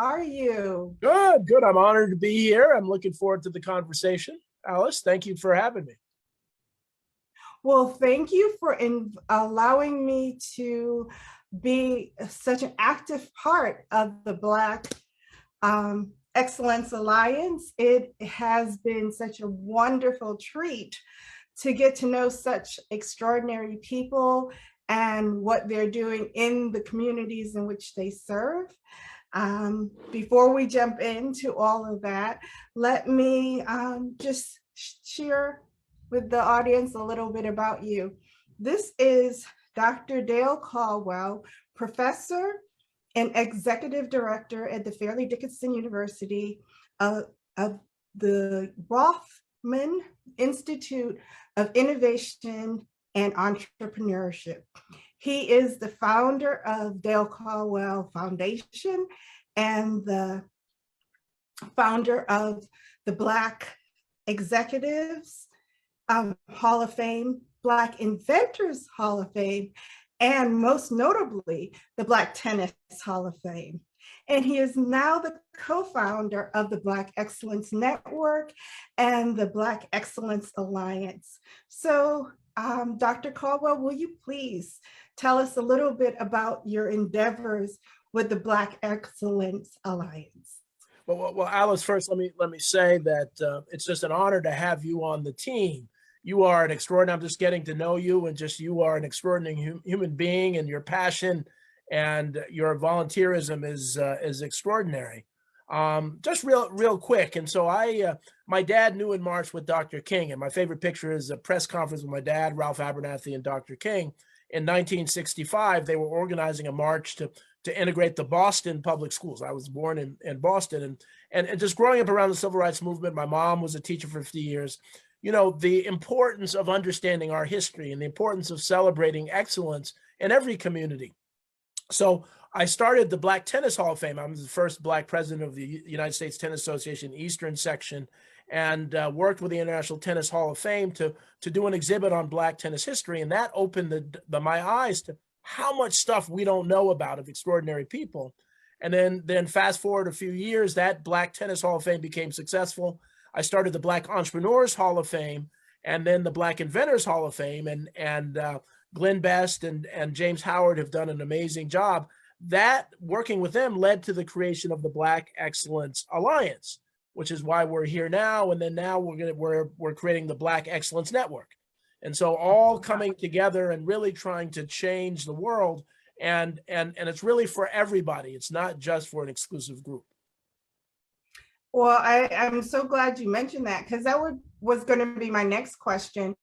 are you? Good, good. I'm honored to be here. I'm looking forward to the conversation. Alice, thank you for having me. Well, thank you for allowing me to be such an active part of the Black Excellence Alliance. It has been such a wonderful treat to get to know such extraordinary people and what they're doing in the communities in which they serve. Before we jump into all of that, let me just share with the audience a little bit about you. This is Dr. Dale Caldwell, professor and executive director at the Fairleigh Dickinson University of the Rothman Institute of Innovation and Entrepreneurship. He is the founder of Dale Caldwell Foundation and the founder of the Black Executives Hall of Fame, Black Inventors Hall of Fame, and most notably, the Black Tennis Hall of Fame. And he is now the co-founder of the Black Excellence Network and the Black Excellence Alliance. So, Dr. Caldwell, will you please tell us a little bit about your endeavors with the Black Excellence Alliance? Well, Alice, first, let me say that it's just an honor to have you on the team. You are an extraordinary, I'm just getting to know you, and just you are an extraordinary human being, and your passion and your volunteerism is extraordinary. Just real quick. And so my dad knew in March with Dr. King, and my favorite picture is a press conference with my dad, Ralph Abernathy, and Dr. King. In 1965, they were organizing a march to integrate the Boston public schools. I was born in Boston, and just growing up around the civil rights movement. My mom was a teacher for 50 years. You know, the importance of understanding our history and the importance of celebrating excellence in every community. So I started the Black Tennis Hall of Fame. I was the first Black president of the United States Tennis Association Eastern Section, and worked with the International Tennis Hall of Fame to do an exhibit on Black tennis history. And that opened my eyes to how much stuff we don't know about of extraordinary people. And then fast forward a few years, that Black Tennis Hall of Fame became successful. I started the Black Entrepreneurs Hall of Fame, and then the Black Inventors Hall of Fame, and Glenn Best and James Howard have done an amazing job. That, working with them, led to the creation of the Black Excellence Alliance, which is why we're here now. And then now we're creating the Black Excellence Network. And so all coming together and really trying to change the world. And it's really for everybody. It's not just for an exclusive group. Well, I'm so glad you mentioned that, because that was going to be my next question.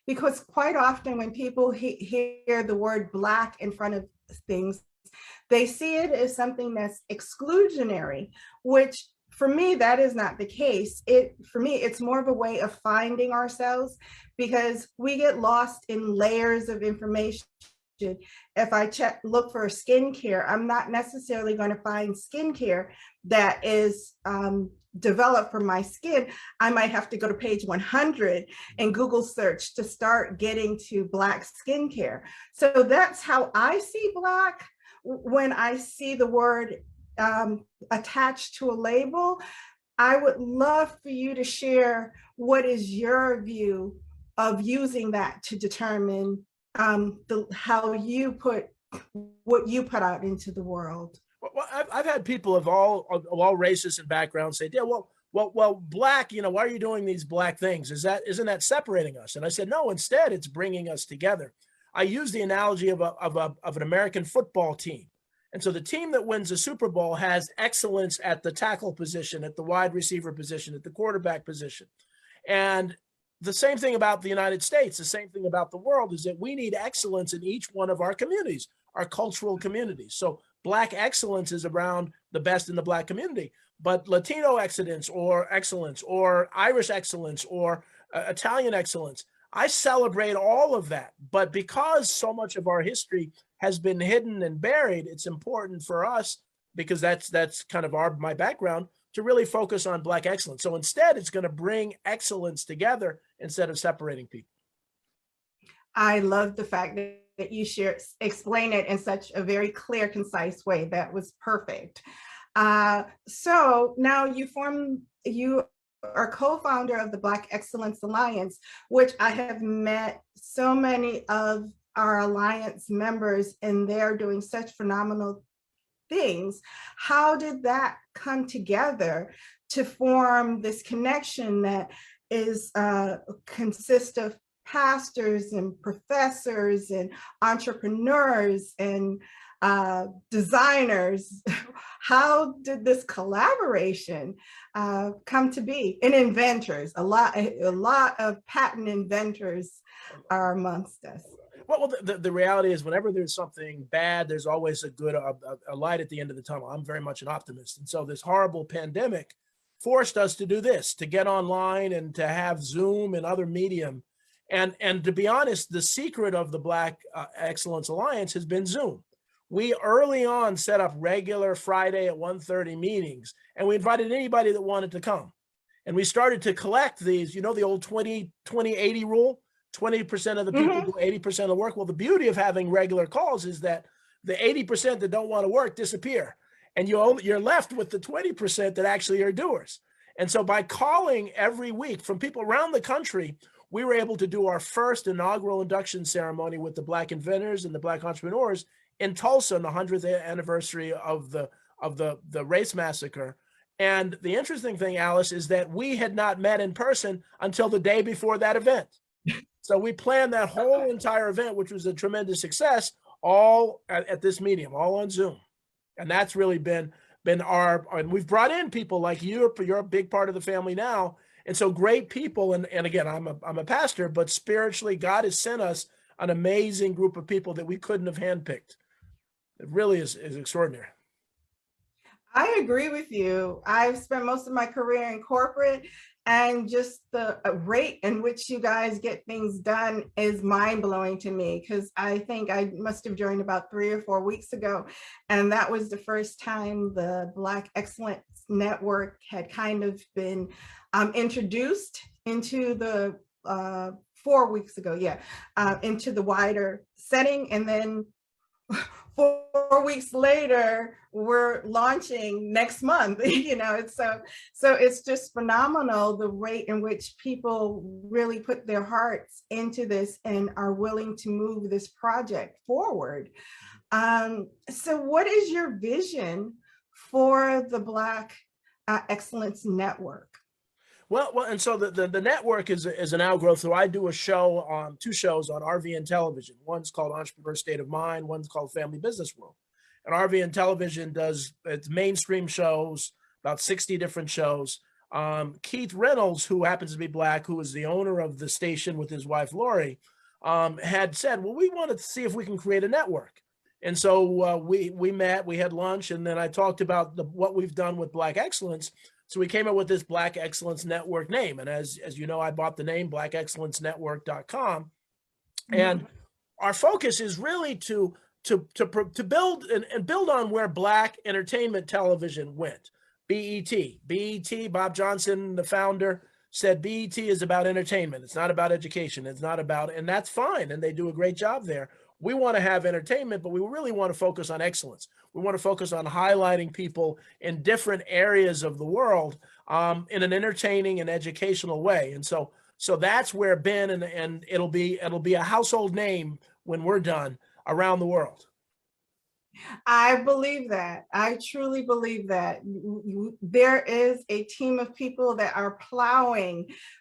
Because quite often when people hear the word Black in front of things, they see it as something that's exclusionary, which for me, that is not the case. For me, it's more of a way of finding ourselves, because we get lost in layers of information. If I look for skincare, I'm not necessarily going to find skincare that is developed for my skin. I might have to go to page 100 and Google search to start getting to Black skincare. So that's how I see Black. When I see the word attached to a label, I would love for you to share what is your view of using that to determine how you put what you put out into the world. Well, I've had people of all races and backgrounds say, "Yeah, well, Black, you know, why are you doing these Black things? Isn't that separating us?" And I said, no, instead, it's bringing us together. I use the analogy of an American football team. And so the team that wins the Super Bowl has excellence at the tackle position, at the wide receiver position, at the quarterback position. And the same thing about the United States, the same thing about the world, is that we need excellence in each one of our communities, our cultural communities. So Black excellence is around the best in the Black community, but Latino excellence or Irish excellence or Italian excellence, I celebrate all of that. But because so much of our history has been hidden and buried, it's important for us, because that's kind of my background, to really focus on Black excellence. So instead, it's going to bring excellence together instead of separating people. I love the fact that you explain it in such a very clear, concise way. That was perfect. So now you are co-founder of the Black Excellence Alliance, which I have met so many of our alliance members, and they're doing such phenomenal things. How did that come together to form this connection that is consists of pastors and professors and entrepreneurs and designers? How did this collaboration come to be? And inventors, a lot of patent inventors are amongst us. Well, the reality is whenever there's something bad, there's always a light at the end of the tunnel. I'm very much an optimist. And so this horrible pandemic forced us to do this, to get online and to have Zoom and other medium. And to be honest, the secret of the Black Excellence Alliance has been Zoom. We early on set up regular Friday at 1:30 meetings, and we invited anybody that wanted to come. And we started to collect these, you know, the old 20-20-80 rule. 20% of the people do 80% of the work. Well, the beauty of having regular calls is that the 80% that don't want to work disappear. And you're left with the 20% that actually are doers. And so by calling every week from people around the country, we were able to do our first inaugural induction ceremony with the Black inventors and the Black entrepreneurs in Tulsa on the 100th anniversary of the race massacre. And the interesting thing, Alice, is that we had not met in person until the day before that event. So we planned that whole entire event, which was a tremendous success, all at this medium, all on Zoom. And that's really been and we've brought in people like you. You're a big part of the family now. And so great people. And again, I'm a pastor, but spiritually, God has sent us an amazing group of people that we couldn't have handpicked. It really is extraordinary. I agree with you. I've spent most of my career in corporate, and just the rate in which you guys get things done is mind-blowing to me, because I think I must have joined about 3 or 4 weeks ago, and that was the first time the Black Excellence Network had kind of been introduced into the 4 weeks ago, into the wider setting. And then 4 weeks later, we're launching next month. You know, it's so it's just phenomenal the rate in which people really put their hearts into this and are willing to move this project forward. So what is your vision for the Black Excellence Network? Well, and so the network is an outgrowth. So I do a show on 2 shows on RVN television. One's called Entrepreneur State of Mind. One's called Family Business World. And RVN television does its mainstream shows, about 60 different shows. Keith Reynolds, who happens to be Black, who is the owner of the station with his wife, Lori, had said, well, we wanted to see if we can create a network. And so we met, we had lunch, and then I talked about what we've done with Black Excellence. So we came up with this Black Excellence Network name. And as you know, I bought the name blackexcellencenetwork.com. And our focus is really to build and build on where Black entertainment television went. BET, Bob Johnson, the founder, said BET is about entertainment. It's not about education. It's not about, and that's fine. And they do a great job there. We want to have entertainment, but we really want to focus on excellence. We want to focus on highlighting people in different areas of the world in an entertaining and educational way. And so that's where Ben and it'll be a household name when we're done around the world. I believe that. I truly believe that. There is a team of people that are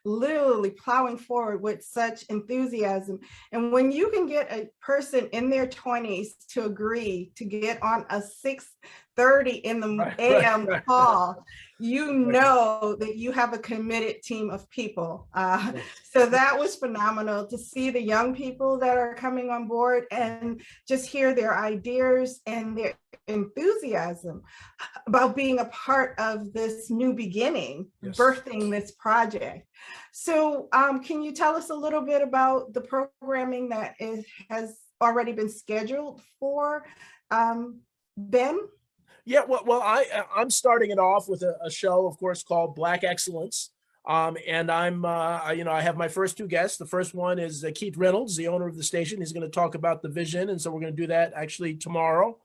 literally plowing forward with such enthusiasm. And when you can get a person in their 20s to agree to get on a 6:30 in the a.m. call, you know that you have a committed team of people. So that was phenomenal to see the young people that are coming on board and just hear their ideas and their enthusiasm about being a part of this new beginning, birthing this project. So can you tell us a little bit about the programming that has already been scheduled for Ben? Yeah, well, I'm starting it off with a show, of course, called Black Excellence. And I have my first 2 guests. The first one is Keith Reynolds, the owner of the station. He's going to talk about the vision. And so we're going to do that actually tomorrow.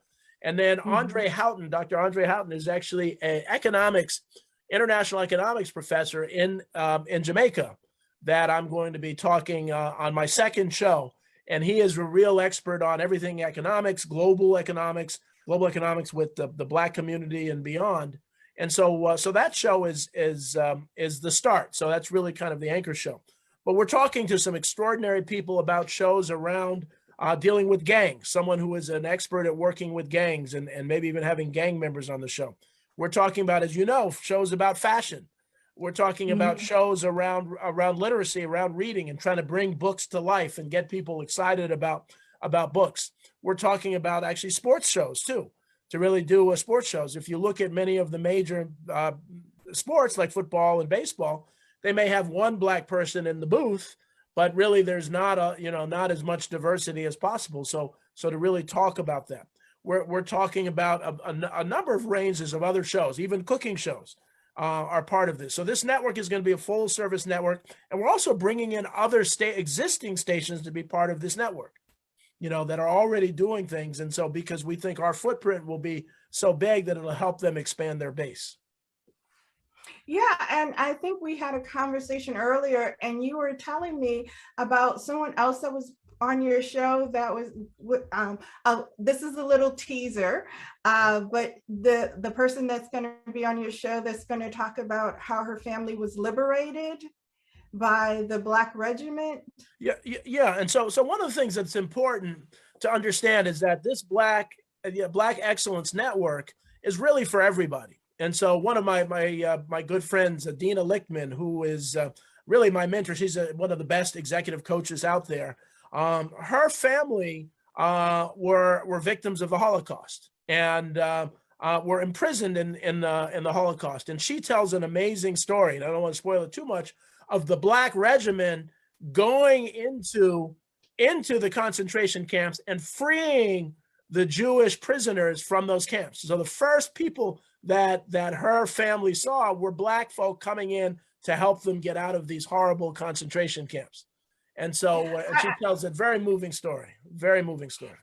And then Mhm. Andre Houghton, Dr. Andre Houghton, is actually an international economics professor in Jamaica that I'm going to be talking on my second show. And he is a real expert on everything economics, global economics with the Black community and beyond. And so that show is the start. So that's really kind of the anchor show. But we're talking to some extraordinary people about shows around dealing with gangs, someone who is an expert at working with gangs and maybe even having gang members on the show. We're talking about, as you know, shows about fashion. We're talking about Mhm. shows around literacy, around reading, and trying to bring books to life and get people excited about books. We're talking about actually sports shows too, to really do sports shows. If you look at many of the major sports like football and baseball, they may have one Black person in the booth, but really there's not as much diversity as possible. So to really talk about that, we're talking about a number of ranges of other shows, even cooking shows are part of this. So this network is going to be a full service network, and we're also bringing in other existing stations to be part of this network, that are already doing things. And so because we think our footprint will be so big that it'll help them expand their base. Yeah, and I think we had a conversation earlier, and you were telling me about someone else that was on your show that was this is a little teaser, but the person that's going to be on your show that's going to talk about how her family was liberated by the Black Regiment. Yeah. And so one of the things that's important to understand is that this Black Excellence Network is really for everybody. And so one of my good friends, Dina Lichtman, who is really my mentor, she's one of the best executive coaches out there. Her family were victims of the Holocaust and were imprisoned in the Holocaust. And she tells an amazing story, and I don't want to spoil it too much, of the Black Regiment going into the concentration camps and freeing the Jewish prisoners from those camps. So the first people that her family saw were Black folk coming in to help them get out of these horrible concentration camps. And so she tells a very moving story, very moving story.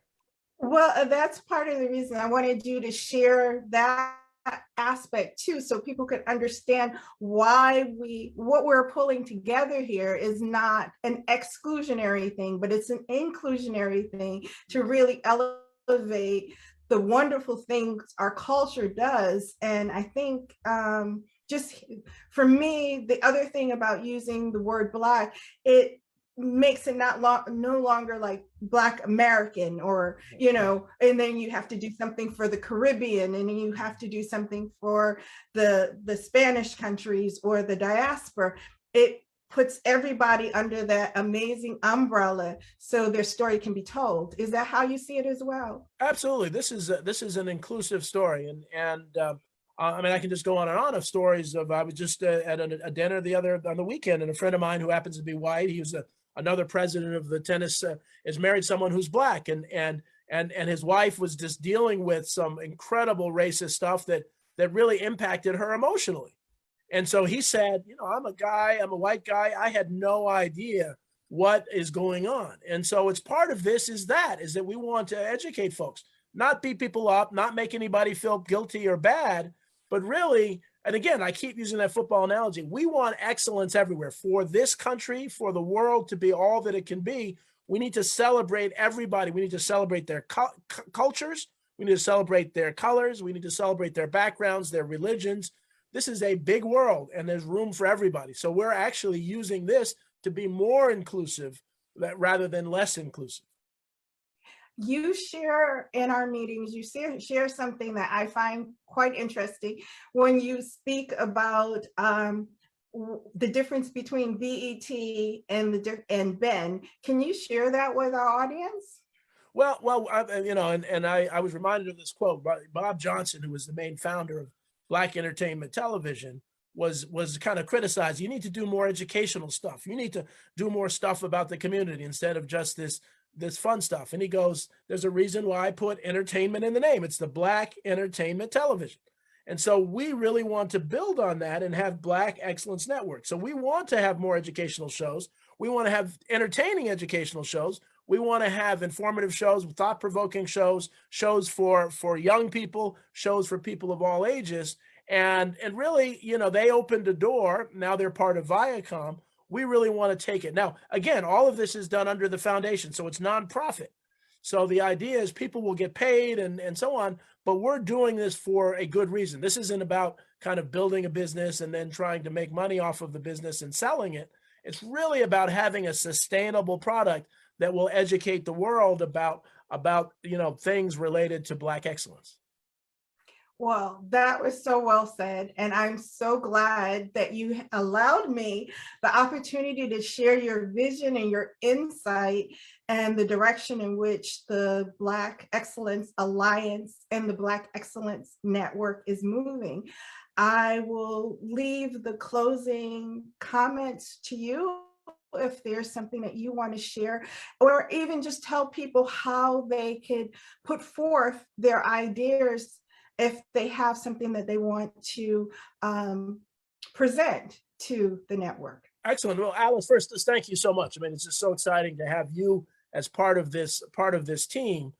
Well, that's part of the reason I wanted you to share that aspect too, so people could understand why what we're pulling together here is not an exclusionary thing, but it's an inclusionary thing to really elevate the wonderful things our culture does. And I think just for me, the other thing about using the word Black, it makes it no longer like Black American, or and then you have to do something for the Caribbean, and then you have to do something for the Spanish countries or the diaspora. It puts everybody under that amazing umbrella so their story can be told. Is that how you see it as well? Absolutely. This is an inclusive story, and I mean, I can just go on and on of stories of. I was just at a dinner on the weekend, and a friend of mine who happens to be white, he was another president of the tennis, is married someone who's Black, and his wife was just dealing with some incredible racist stuff that really impacted her emotionally. And so he said, I'm a white guy, I had no idea what is going on. And so it's part of this is that we want to educate folks, not beat people up, not make anybody feel guilty or bad, but really, and again, I keep using that football analogy, we want excellence everywhere. For this country, for the world to be all that it can be, we need to celebrate everybody. We need to celebrate their cultures. We need to celebrate their colors. We need to celebrate their backgrounds, their religions. This is a big world, and there's room for everybody. So we're actually using this to be more inclusive rather than less inclusive. You share in our meetings, you share something that I find quite interesting when you speak about the difference between BET and Ben. Can you share that with our audience? Well, I was reminded of this quote by Bob Johnson, who was the main founder of Black Entertainment Television, was kind of criticized. You need to do more educational stuff. You need to do more stuff about the community instead of just this fun stuff. And he goes, there's a reason why I put entertainment in the name. It's the Black Entertainment Television. And so we really want to build on that and have Black Excellence Network. So we want to have more educational shows. We want to have entertaining educational shows. We want to have informative shows, thought-provoking shows, shows for young people, shows for people of all ages. And really, you know, they opened a door. Now they're part of Viacom. We really want to take it. Now, again, all of this is done under the foundation, so it's nonprofit. So the idea is people will get paid and so on, but we're doing this for a good reason. This isn't about kind of building a business and then trying to make money off of the business and selling it. It's really about having a sustainable product that will educate the world about you know, things related to Black excellence. Well, that was so well said. And I'm so glad that you allowed me the opportunity to share your vision and your insight and the direction in which the Black Excellence Alliance and the Black Excellence Network is moving. I will leave the closing comments to you if there's something that you want to share, or even just tell people how they could put forth their ideas if they have something that they want to present to the network. Excellent. Well, Alice, first, just thank you so much. I mean, it's just so exciting to have you as part of this team.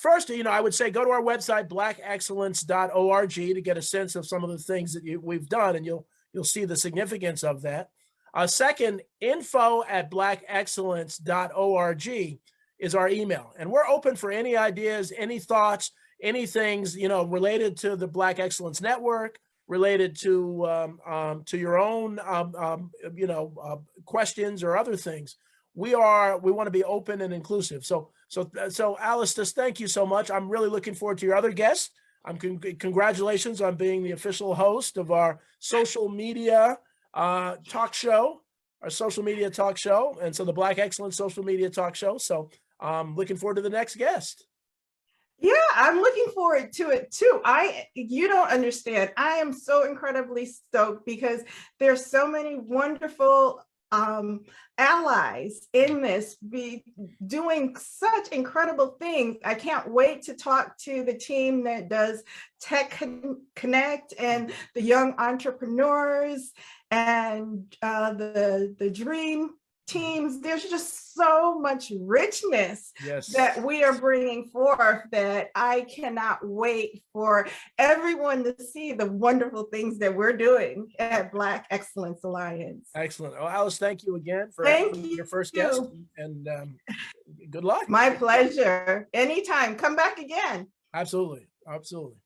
First, you know, I would say go to our website, blackexcellence.org, to get a sense of some of the things that we've done, and you'll see the significance of that. Second, info@blackexcellence.org is our email, and we're open for any ideas, any thoughts, any things, you know, related to the Black Excellence Network, related to your own you know, questions or other things. We want to be open and inclusive. So Alice, just thank you so much. I'm really looking forward to your other guests. Congratulations on being the official host of our social media talk show, and so the Black Excellence Social Media Talk Show. So I'm looking forward to the next guest. Yeah, I'm looking forward to it too. You don't understand. I am so incredibly stoked because there's so many wonderful allies in this, be doing such incredible things. I can't wait to talk to the team that does Tech Connect and the young entrepreneurs and the dream teams. There's just so much richness that we are bringing forth that I cannot wait for everyone to see the wonderful things that we're doing at Black Excellence Alliance. Excellent. Well, Alice, thank you again for your first guest, and good luck. My pleasure. Anytime. Come back again. Absolutely. Absolutely.